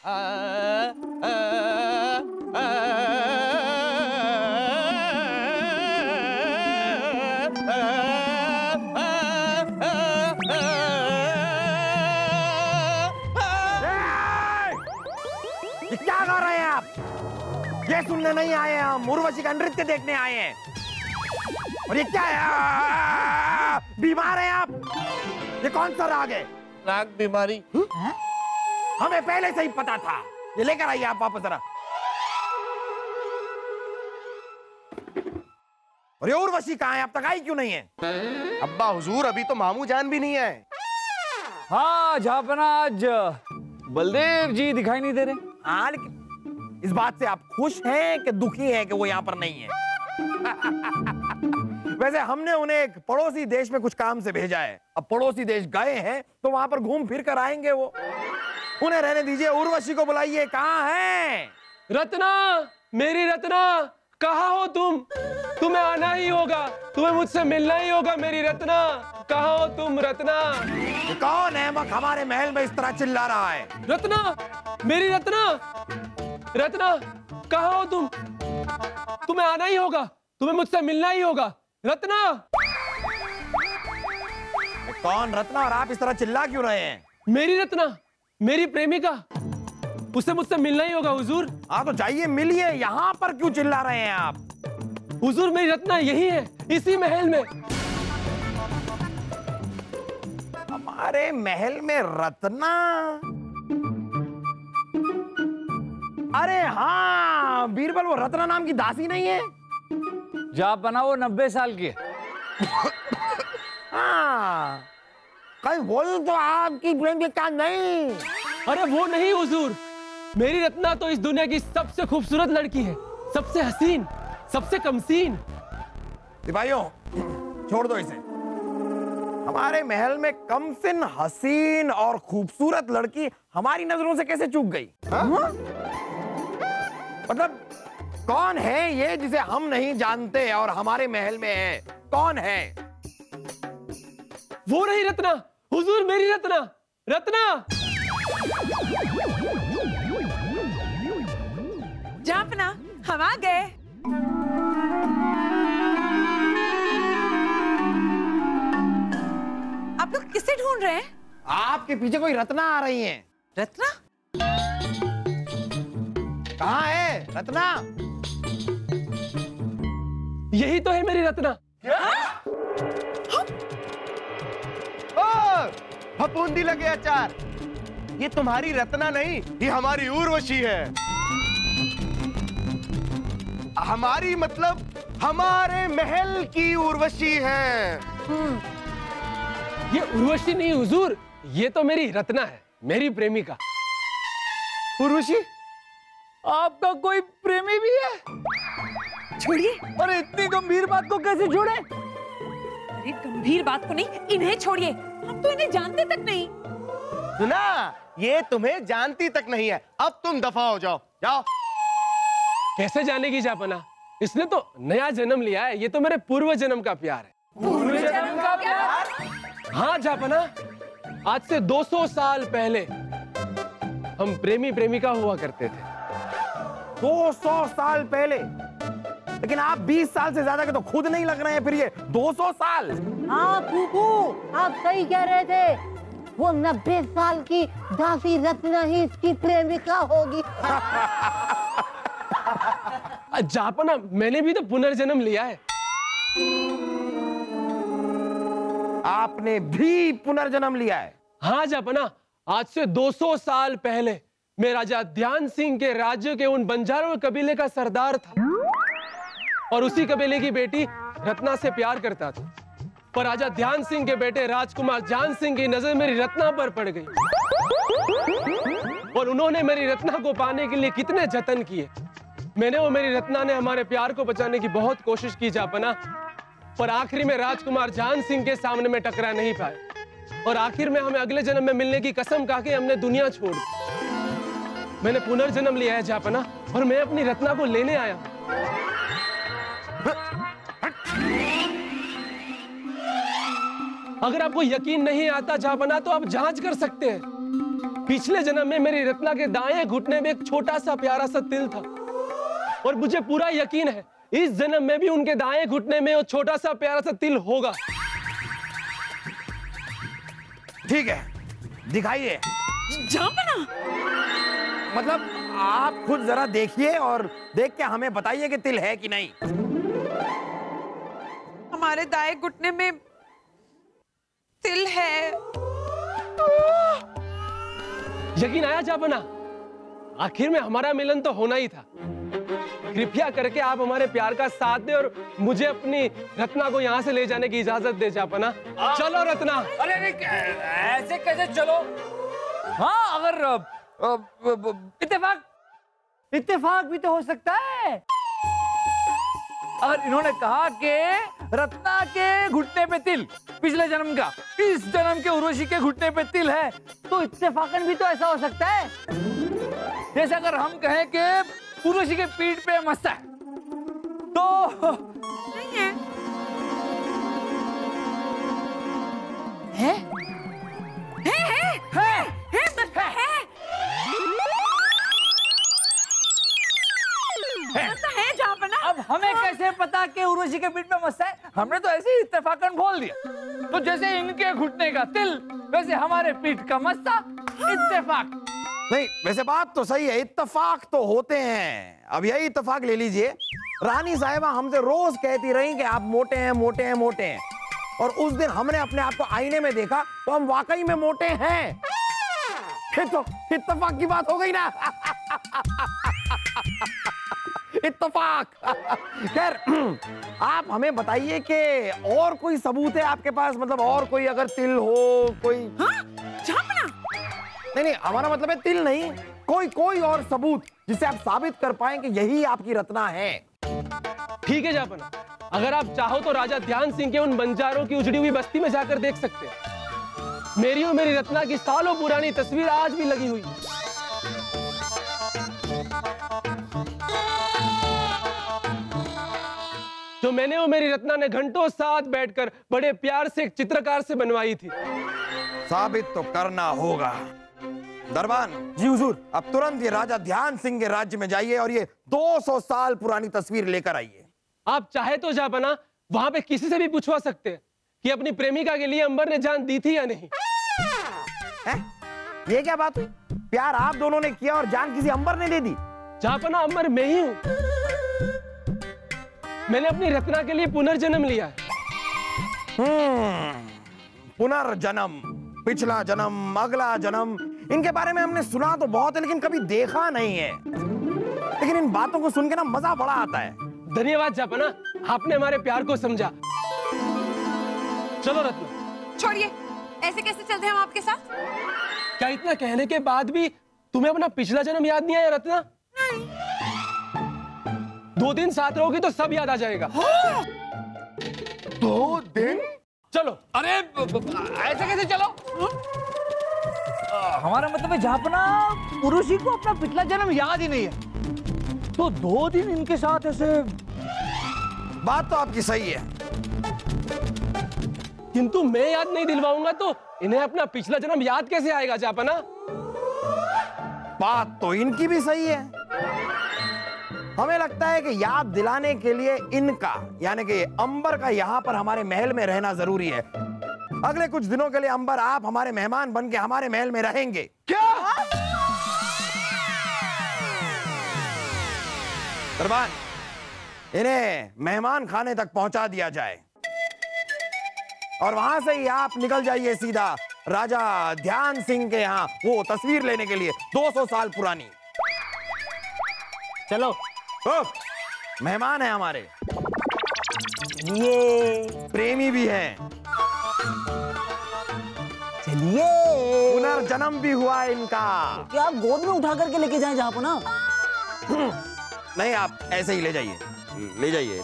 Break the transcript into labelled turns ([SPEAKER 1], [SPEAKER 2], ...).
[SPEAKER 1] क्या कर रहे हैं आप? ये सुनने नहीं आए हैं हम, उर्वशी का नृत्य देखने आए हैं। और ये क्या है? बीमार हैं आप? ये कौन सा राग है?
[SPEAKER 2] राग बीमारी।
[SPEAKER 1] हमें पहले से ही पता था। ये लेकर आइए आप वापस जरा। और ये उर्वशी कहाँ है? अब तक आई क्यों नहीं है?
[SPEAKER 2] अब्बा हुजूर, अभी तो मामू जान भी नहीं है।
[SPEAKER 3] हाँ जहापना, आज बलदेव जी दिखाई नहीं दे रहे।
[SPEAKER 1] हाँ, लेकिन इस बात से आप खुश हैं कि दुखी हैं कि वो यहाँ पर नहीं है? वैसे हमने उन्हें एक पड़ोसी देश में कुछ काम से भेजा है। अब पड़ोसी देश गए हैं तो वहां पर घूम फिर कर आएंगे वो। उन्हें रहने दीजिए। उर्वशी को बुलाइए। कहाँ है?
[SPEAKER 4] रत्ना, मेरी रत्ना, कहाँ हो तुम? तुम्हें आना ही होगा, तुम्हें मुझसे मिलना ही होगा मेरी रत्ना। कहाँ हो तुम रत्ना?
[SPEAKER 1] ये कौन है मक हमारे महल में इस तरह चिल्ला रहा है?
[SPEAKER 4] रत्ना, मेरी रत्ना, रत्ना, कहाँ हो तुम? तुम्हें आना ही होगा, तुम्हें मुझसे मिलना ही होगा रत्ना।
[SPEAKER 1] कौन रत्ना? और आप इस तरह चिल्ला क्यों रहे हैं?
[SPEAKER 4] मेरी रत्ना, मेरी प्रेमिका, उससे मुझसे मिलना ही होगा हुजूर।
[SPEAKER 1] हाँ तो जाइए मिलिए। यहाँ पर क्यों चिल्ला रहे हैं आप?
[SPEAKER 4] हुजूर, मेरी रत्ना यही है, इसी महल में।
[SPEAKER 1] हमारे महल में रत्ना? अरे हाँ बीरबल, वो रत्ना नाम की दासी नहीं है?
[SPEAKER 3] जहापना वो 90 साल की है।
[SPEAKER 1] हाँ, कहीं बोल तो आपकी प्रेमिका नहीं?
[SPEAKER 4] अरे वो नहीं हुजूर, मेरी रत्ना तो इस दुनिया की सबसे खूबसूरत लड़की है, सबसे हसीन, सबसे कमसीन।
[SPEAKER 1] सिपाहियों, छोड़ दो इसे। हमारे महल में कमसिन, हसीन और खूबसूरत लड़की हमारी नजरों से कैसे चूक गई? मतलब कौन है ये जिसे हम नहीं जानते और हमारे महल में है? कौन है?
[SPEAKER 4] वो रही रत्ना हुजूर, मेरी रत्ना, रत्ना।
[SPEAKER 5] जहापना, हम आ गए। आप लोग किसे ढूंढ रहे हैं?
[SPEAKER 1] आपके पीछे कोई रत्ना आ रही है।
[SPEAKER 5] रत्ना?
[SPEAKER 1] कहाँ है रत्ना?
[SPEAKER 4] यही तो है मेरी रत्ना।
[SPEAKER 2] फफूंदी लगे अचार। ये तुम्हारी रत्ना नहीं, ये हमारी उर्वशी है। हमारी मतलब हमारे महल की उर्वशी है।
[SPEAKER 4] ये उर्वशी नहीं हुजूर, ये तो मेरी रत्ना है, मेरी प्रेमिका।
[SPEAKER 3] उर्वशी, आपका कोई प्रेमी भी है?
[SPEAKER 5] छोड़िए।
[SPEAKER 3] अरे इतनी गंभीर बात को कैसे छोड़े?
[SPEAKER 5] अरे गंभीर बात को नहीं, इन्हें छोड़िए। हम तो इन्हें जानते तक नहीं।
[SPEAKER 2] सुना, ये तुम्हें जानती तक नहीं है। अब तुम दफा हो जाओ, जाओ।
[SPEAKER 4] कैसे जानेगी जहापना? इसने तो नया जन्म लिया है, ये तो मेरे पूर्व जन्म का प्यार है।
[SPEAKER 5] पूर्व जन्म का प्यार?
[SPEAKER 4] हाँ जहापना, आज से 200 साल पहले हम प्रेमी प्रेमिका हुआ करते थे।
[SPEAKER 1] 200 साल पहले? लेकिन आप 20 साल से ज्यादा के तो खुद नहीं लग रहे हैं, फिर ये 200 साल?
[SPEAKER 6] हाँ फूफू, आप सही कह रहे थे। वो 90 साल की दासी रत्ना ही इसकी प्रेमिका होगी।
[SPEAKER 4] जहापना, मैंने भी तो पुनर्जन्म लिया है।
[SPEAKER 1] आपने भी पुनर्जन्म लिया है?
[SPEAKER 4] हाँ जहापना, आज से 200 साल पहले मैं राजा ध्यान सिंह के राज्य के उन बंजारों कबीले का सरदार था और उसी कबीले की बेटी रत्ना से प्यार करता था। पर राजा ध्यान सिंह के बेटे राजकुमार जान सिंह की नजर मेरी रत्ना पर पड़ गई और उन्होंने मेरी रत्ना को पाने के लिए कितने जतन किए। मैंने और मेरी रत्ना ने हमारे प्यार को बचाने की बहुत कोशिश की जहापना, पर आखिरी में राजकुमार जान सिंह के सामने में टकरा नहीं पाए और आखिर में हमें अगले जन्म में मिलने की कसम खा के हमने दुनिया छोड़ दी। मैंने पुनर्जन्म लिया है जहापना और मैं अपनी रत्ना को लेने आया। अगर आपको यकीन नहीं आता जहापना तो आप जांच कर सकते हैं। पिछले जन्म में मेरी रत्ना के दाएं घुटने में एक छोटा सा प्यारा सा तिल था, और मुझे पूरा यकीन है इस जन्म में भी उनके दाएं घुटने में वो छोटा सा प्यारा सा तिल होगा।
[SPEAKER 1] ठीक है, दिखाइए।
[SPEAKER 5] जापना,
[SPEAKER 1] मतलब आप खुद जरा देखिए और देख के हमें बताइए कि तिल है कि नहीं।
[SPEAKER 5] हमारे दाएं घुटने में तिल है।
[SPEAKER 4] यकीन आया जापना? आखिर में हमारा मिलन तो होना ही था। कृपया करके आप हमारे प्यार का साथ दें और मुझे अपनी रत्ना को यहाँ से ले जाने की इजाजत दे जापना। चलो रत्ना।
[SPEAKER 3] अरे ऐसे कैसे चलो? हाँ, अगर
[SPEAKER 6] इत्तेफाक भी तो हो सकता है।
[SPEAKER 3] अगर इन्होंने कहा कि रत्ना के घुटने पे तिल पिछले जन्म का, इस जन्म के उर्वशी के घुटने पे तिल है,
[SPEAKER 6] तो इत्तेफाकन भी तो ऐसा हो सकता है।
[SPEAKER 3] जैसे अगर हम कहें कि उर्वशी के पीठ पे मस्ता है, तो
[SPEAKER 5] नहीं है।
[SPEAKER 3] अब हमें कैसे पता कि उर्वशी के पीठ पे मस्ता है? हमने तो ऐसे ही इत्तेफाकन बोल दिया। तो जैसे इनके घुटने का तिल, वैसे हमारे पीठ का मस्ता, इत्तेफाक।
[SPEAKER 1] नहीं, वैसे बात तो सही है, इत्तेफाक तो होते हैं। अब यही इत्तेफाक ले लीजिए, रानी साहिबा हमसे रोज कहती रही कि आप मोटे हैं, मोटे हैं, मोटे हैं, और उस दिन हमने अपने आप को आईने में देखा तो हम वाकई में मोटे हैं। फिर तो इत्तेफाक की बात हो गई ना। इत्तेफाक। खैर, आप हमें बताइए कि और कोई सबूत है आपके पास? मतलब और कोई अगर तिल हो कोई?
[SPEAKER 5] हाँ? जापना?
[SPEAKER 1] नहीं, हमारा मतलब है तिल नहीं, कोई और सबूत जिससे आप साबित कर पाएं कि यही आपकी रत्ना है।
[SPEAKER 4] ठीक है जापना, अगर आप चाहो तो राजा ध्यान सिंह के उन बंजारों की उजड़ी हुई बस्ती में जाकर देख सकते हैं। मेरी और मेरी रत्ना की सालों पुरानी तस्वीर आज भी लगी हुई है। जो मैंने और मेरी रत्ना ने घंटों साथ बैठकर बड़े प्यार से एक चित्रकार से बनवाई थी।
[SPEAKER 1] साबित तो करना होगा। दरबान
[SPEAKER 6] जी हुजूर।
[SPEAKER 1] अब तुरंत ये राजा ध्यान सिंह के राज्य में जाइए और ये 200 साल पुरानी तस्वीर लेकर आइए।
[SPEAKER 4] आप चाहे तो जापना वहां पे किसी से भी पूछवा सकते हैं कि अपनी प्रेमिका के लिए अंबर ने जान दी थी या नहीं।
[SPEAKER 1] है? ये क्या बात हुई? प्यार आप दोनों ने किया और जान किसी अंबर ने दे दी?
[SPEAKER 4] जापना अंबर मैं ही हूं। मैंने अपनी रत्ना के लिए पुनर्जन्म लिया है।
[SPEAKER 1] पुनर्जन्म, पिछला जन्म, अगला जन्म, इनके बारे में हमने सुना तो बहुत है लेकिन कभी देखा नहीं है। लेकिन इन बातों को सुन के ना मजा बड़ा आता है।
[SPEAKER 4] धन्यवाद जापना, आपने हमारे प्यार को समझा। चलो रत्ना।
[SPEAKER 5] छोड़िए, ऐसे कैसे चलते हैं हम आपके साथ?
[SPEAKER 4] क्या इतना कहने के बाद भी तुम्हें अपना पिछला जन्म याद नहीं आया रत्ना?
[SPEAKER 5] नहीं।
[SPEAKER 4] 2 दिन साथ रहोगी तो सब याद आ जाएगा।
[SPEAKER 1] 2 दिन?
[SPEAKER 4] चलो।
[SPEAKER 3] अरे ऐसे कैसे चलो? हमारा मतलब है जापना उर्वशी को अपना पिछला जन्म याद ही नहीं है, तो 2 दिन इनके साथ ऐसे।
[SPEAKER 1] बात तो आपकी सही है,
[SPEAKER 4] किंतु मैं याद नहीं दिलवाऊंगा तो इन्हें अपना पिछला जन्म याद कैसे आएगा जापना?
[SPEAKER 1] बात तो इनकी भी सही है। हमें लगता है कि याद दिलाने के लिए इनका यानी कि अंबर का यहाँ पर हमारे महल में रहना जरूरी है। अगले कुछ दिनों के लिए अंबर आप हमारे मेहमान बन के हमारे महल में रहेंगे।
[SPEAKER 4] क्या?
[SPEAKER 1] दरबान, इन्हें मेहमान खाने तक पहुंचा दिया जाए और वहां से ही आप निकल जाइए सीधा राजा ध्यान सिंह के यहाँ वो तस्वीर लेने के लिए 200 साल पुरानी।
[SPEAKER 6] चलो।
[SPEAKER 1] ओ, मेहमान है हमारे,
[SPEAKER 6] ये
[SPEAKER 1] प्रेमी भी हैं,
[SPEAKER 6] चलिए।
[SPEAKER 1] पुनर्जन्म भी हुआ है इनका।
[SPEAKER 6] क्या आप गोद में उठा करके लेके जाएं जापना?
[SPEAKER 1] नहीं, आप ऐसे ही ले जाइए, ले जाइए।